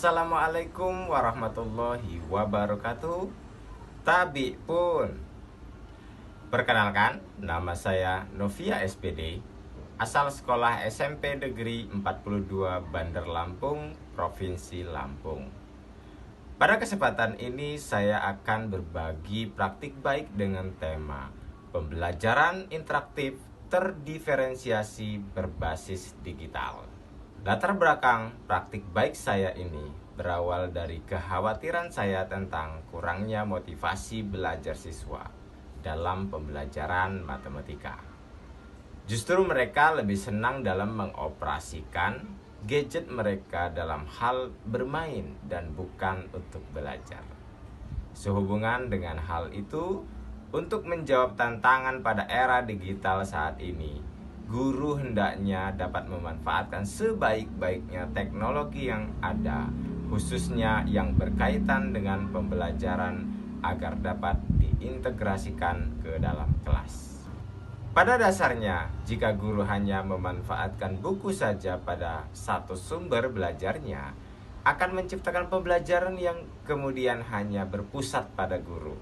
Assalamualaikum warahmatullahi wabarakatuh. Tabi pun. Perkenalkan, nama saya Novia SPD, asal sekolah SMP Negeri 42 Bandar Lampung, Provinsi Lampung. Pada kesempatan ini saya akan berbagi praktik baik dengan tema pembelajaran interaktif terdiferensiasi berbasis digital. Latar belakang praktik baik saya ini berawal dari kekhawatiran saya tentang kurangnya motivasi belajar siswa dalam pembelajaran matematika. Justru mereka lebih senang dalam mengoperasikan gadget mereka dalam hal bermain dan bukan untuk belajar. Sehubungan dengan hal itu, untuk menjawab tantangan pada era digital saat ini, guru hendaknya dapat memanfaatkan sebaik-baiknya teknologi yang ada, khususnya yang berkaitan dengan pembelajaran agar dapat diintegrasikan ke dalam kelas. Pada dasarnya, jika guru hanya memanfaatkan buku saja pada satu sumber belajarnya, akan menciptakan pembelajaran yang kemudian hanya berpusat pada guru.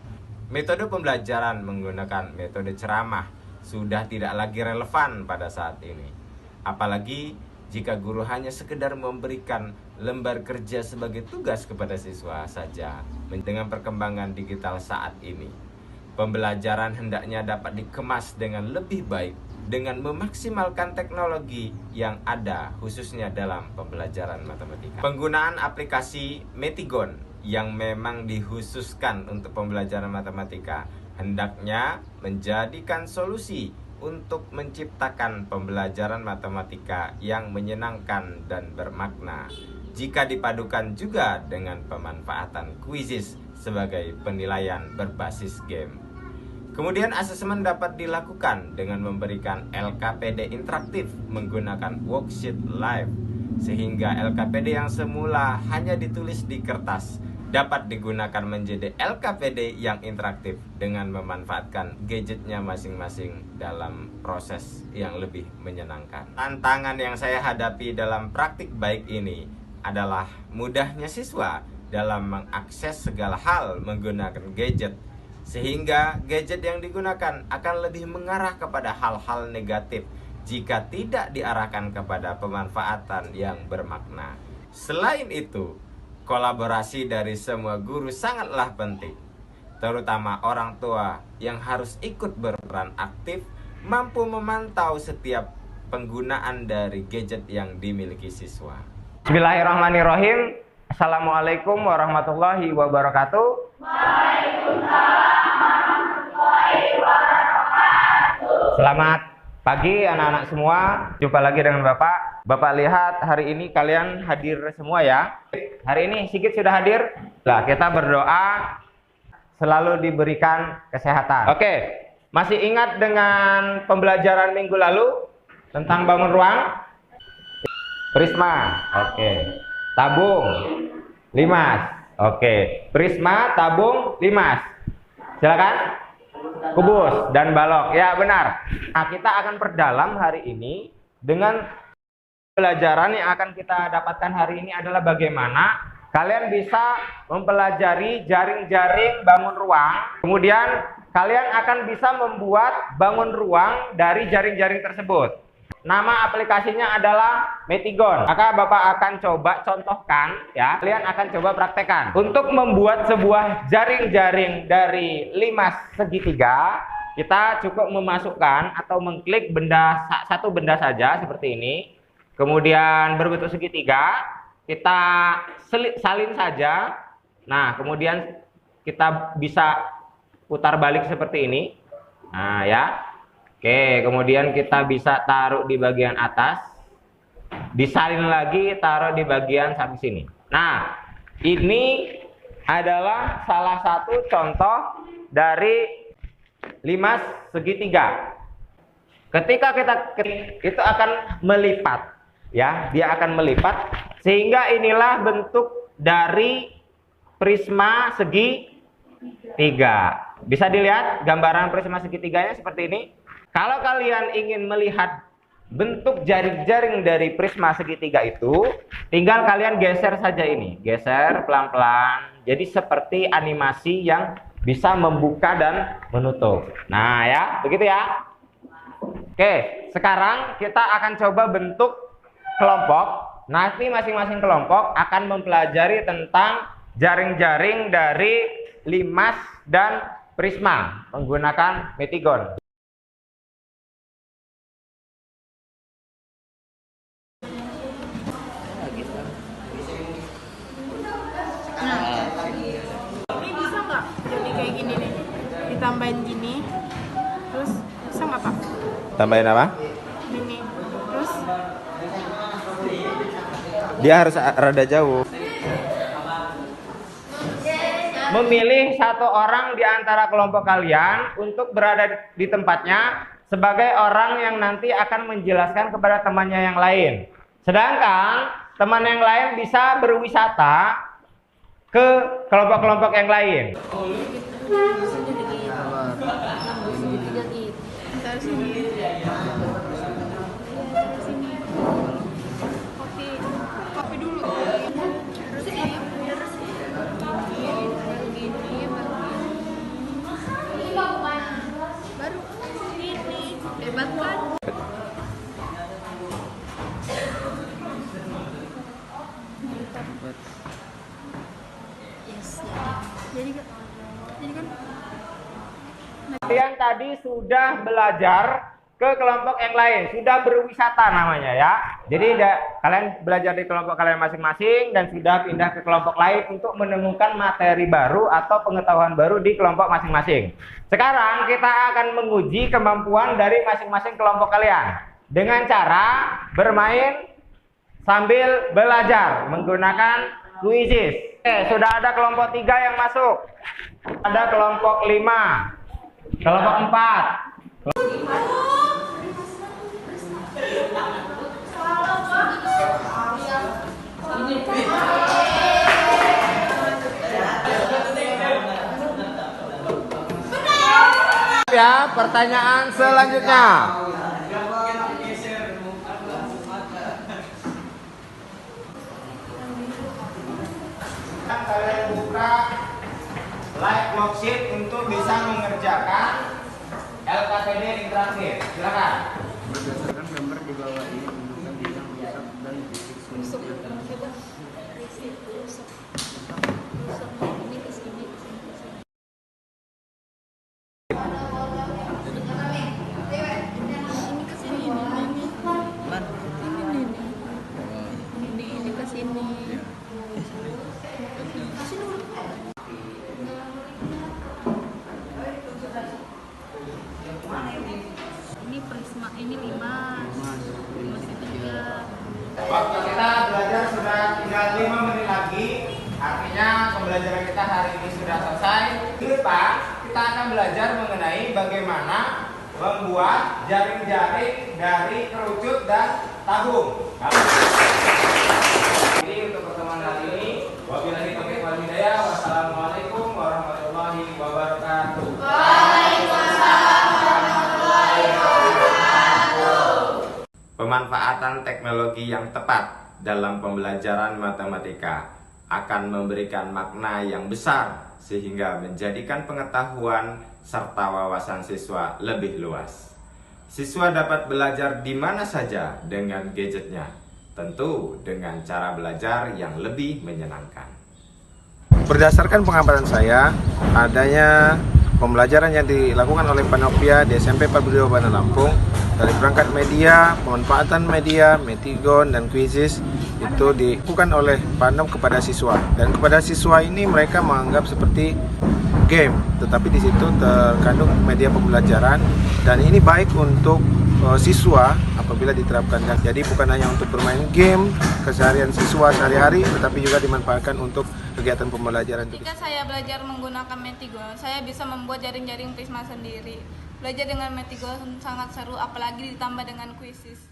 Metode pembelajaran menggunakan metode ceramah sudah tidak lagi relevan pada saat ini. Apalagi jika guru hanya sekedar memberikan lembar kerja sebagai tugas kepada siswa saja. Dengan perkembangan digital saat ini, pembelajaran hendaknya dapat dikemas dengan lebih baik dengan memaksimalkan teknologi yang ada, khususnya dalam pembelajaran matematika. Penggunaan aplikasi Metigon yang memang dikhususkan untuk pembelajaran matematika hendaknya menjadikan solusi untuk menciptakan pembelajaran matematika yang menyenangkan dan bermakna, jika dipadukan juga dengan pemanfaatan quizzes sebagai penilaian berbasis game. Kemudian asesmen dapat dilakukan dengan memberikan LKPD interaktif menggunakan worksheet live, sehingga LKPD yang semula hanya ditulis di kertas dapat digunakan menjadi LKPD yang interaktif dengan memanfaatkan gadgetnya masing-masing dalam proses yang lebih menyenangkan. Tantangan yang saya hadapi dalam praktik baik ini adalah mudahnya siswa dalam mengakses segala hal menggunakan gadget, sehingga gadget yang digunakan akan lebih mengarah kepada hal-hal negatif jika tidak diarahkan kepada pemanfaatan yang bermakna. Selain itu, kolaborasi dari semua guru sangatlah penting, terutama orang tua yang harus ikut berperan aktif, mampu memantau setiap penggunaan dari gadget yang dimiliki siswa. Bismillahirrahmanirrahim. Assalamualaikum warahmatullahi wabarakatuh. Waalaikumsalam warahmatullahi wabarakatuh. Selamat pagi anak-anak semua. Jumpa lagi dengan Bapak. Bapak lihat hari ini kalian hadir semua ya. Hari ini Sigit sudah hadir. Nah, kita berdoa selalu diberikan kesehatan. Oke, masih ingat dengan pembelajaran minggu lalu tentang bangun ruang? Prisma. Oke. Tabung. Limas. Oke. Prisma, tabung, limas. Silakan. Kubus dan balok. Ya, benar. Nah, kita akan perdalam hari ini dengan pelajaran yang akan kita dapatkan hari ini adalah bagaimana kalian bisa mempelajari jaring-jaring bangun ruang. Kemudian kalian akan bisa membuat bangun ruang dari jaring-jaring tersebut. Nama aplikasinya adalah Metigon. Maka Bapak akan coba contohkan ya. Kalian akan coba praktekkan. Untuk membuat sebuah jaring-jaring dari limas segitiga, kita cukup memasukkan atau mengklik satu benda saja seperti ini. Kemudian berbentuk segitiga, kita salin saja. Nah, kemudian kita bisa putar balik seperti ini. Nah, ya. Oke, kemudian kita bisa taruh di bagian atas. Disalin lagi, taruh di bagian samping sini. Nah, ini adalah salah satu contoh dari limas segitiga. Ketika kita itu akan melipat. Ya, dia akan melipat sehingga inilah bentuk dari prisma segitiga. Bisa dilihat gambaran prisma segitiganya seperti ini. Kalau kalian ingin melihat bentuk jaring-jaring dari prisma segitiga itu, tinggal kalian geser saja ini. Geser pelan-pelan. Jadi seperti animasi yang bisa membuka dan menutup. Nah ya, begitu ya. Oke, sekarang kita akan coba bentuk kelompok. Nanti masing-masing kelompok akan mempelajari tentang jaring-jaring dari limas dan prisma menggunakan metigon. Ini bisa nggak jadi kayak gini nih? Ditambahin gini, terus bisa nggak Pak? Tambahin apa? Gini, terus Dia harus rada jauh. Memilih satu orang di antara kelompok kalian untuk berada di tempatnya sebagai orang yang nanti akan menjelaskan kepada temannya yang lain. Sedangkan teman yang lain bisa berwisata ke kelompok-kelompok yang lain. dari sini. Kopi dulu. Terus ini terus gini, baru gini, baru ini. Hebat kan? Jadi kan Kalian tadi sudah belajar ke kelompok yang lain, sudah berwisata namanya ya. Jadi kalian belajar di kelompok kalian masing-masing dan sudah pindah ke kelompok lain untuk menemukan materi baru atau pengetahuan baru di kelompok masing-masing. Sekarang kita akan menguji kemampuan dari masing-masing kelompok kalian dengan cara bermain sambil belajar menggunakan kuisis. Oke, sudah ada kelompok 3 yang masuk. Ada kelompok 5. Kelompok 4. Ya, pertanyaan selanjutnya. Kalian buka live worksheet untuk bisa mengerjakan LKPD interaktif. Silakan. Berdasarkan gambar di bawah ini tunjukkan bidang rusak dan fisik rusuk. Ini ke sini. Ini ke sini ini. Ini ke sini. Ini prisma, ini 5. Masih 3. Waktu kita belajar sudah tinggal 5 menit lagi. Artinya pembelajaran kita hari ini sudah selesai. Di depan kita akan belajar mengenai bagaimana membuat jaring-jaring dari kerucut dan tabung. Jadi untuk pertemuan hari ini, wabillahi taufiq wal hidayah. Wassalamualaikum warahmatullahi wabarakatuh. Pemanfaatan teknologi yang tepat dalam pembelajaran matematika akan memberikan makna yang besar sehingga menjadikan pengetahuan serta wawasan siswa lebih luas. Siswa dapat belajar di mana saja dengan gadgetnya, tentu dengan cara belajar yang lebih menyenangkan. Berdasarkan pengamatan saya, adanya pembelajaran yang dilakukan oleh Panopia di SMP 42 Bandar Lampung dari perangkat media, pemanfaatan media, metigon, dan kuisis itu dilakukan oleh Panom kepada siswa. Dan kepada siswa ini mereka menganggap seperti game, tetapi di situ terkandung media pembelajaran dan ini baik untuk siswa apabila diterapkan. Jadi bukan hanya untuk bermain game keseharian siswa sehari-hari, tetapi juga dimanfaatkan untuk kegiatan pembelajaran. Jika saya belajar menggunakan metigon, saya bisa membuat jaring-jaring prisma sendiri. Belajar dengan metigon sangat seru, apalagi ditambah dengan kuisis.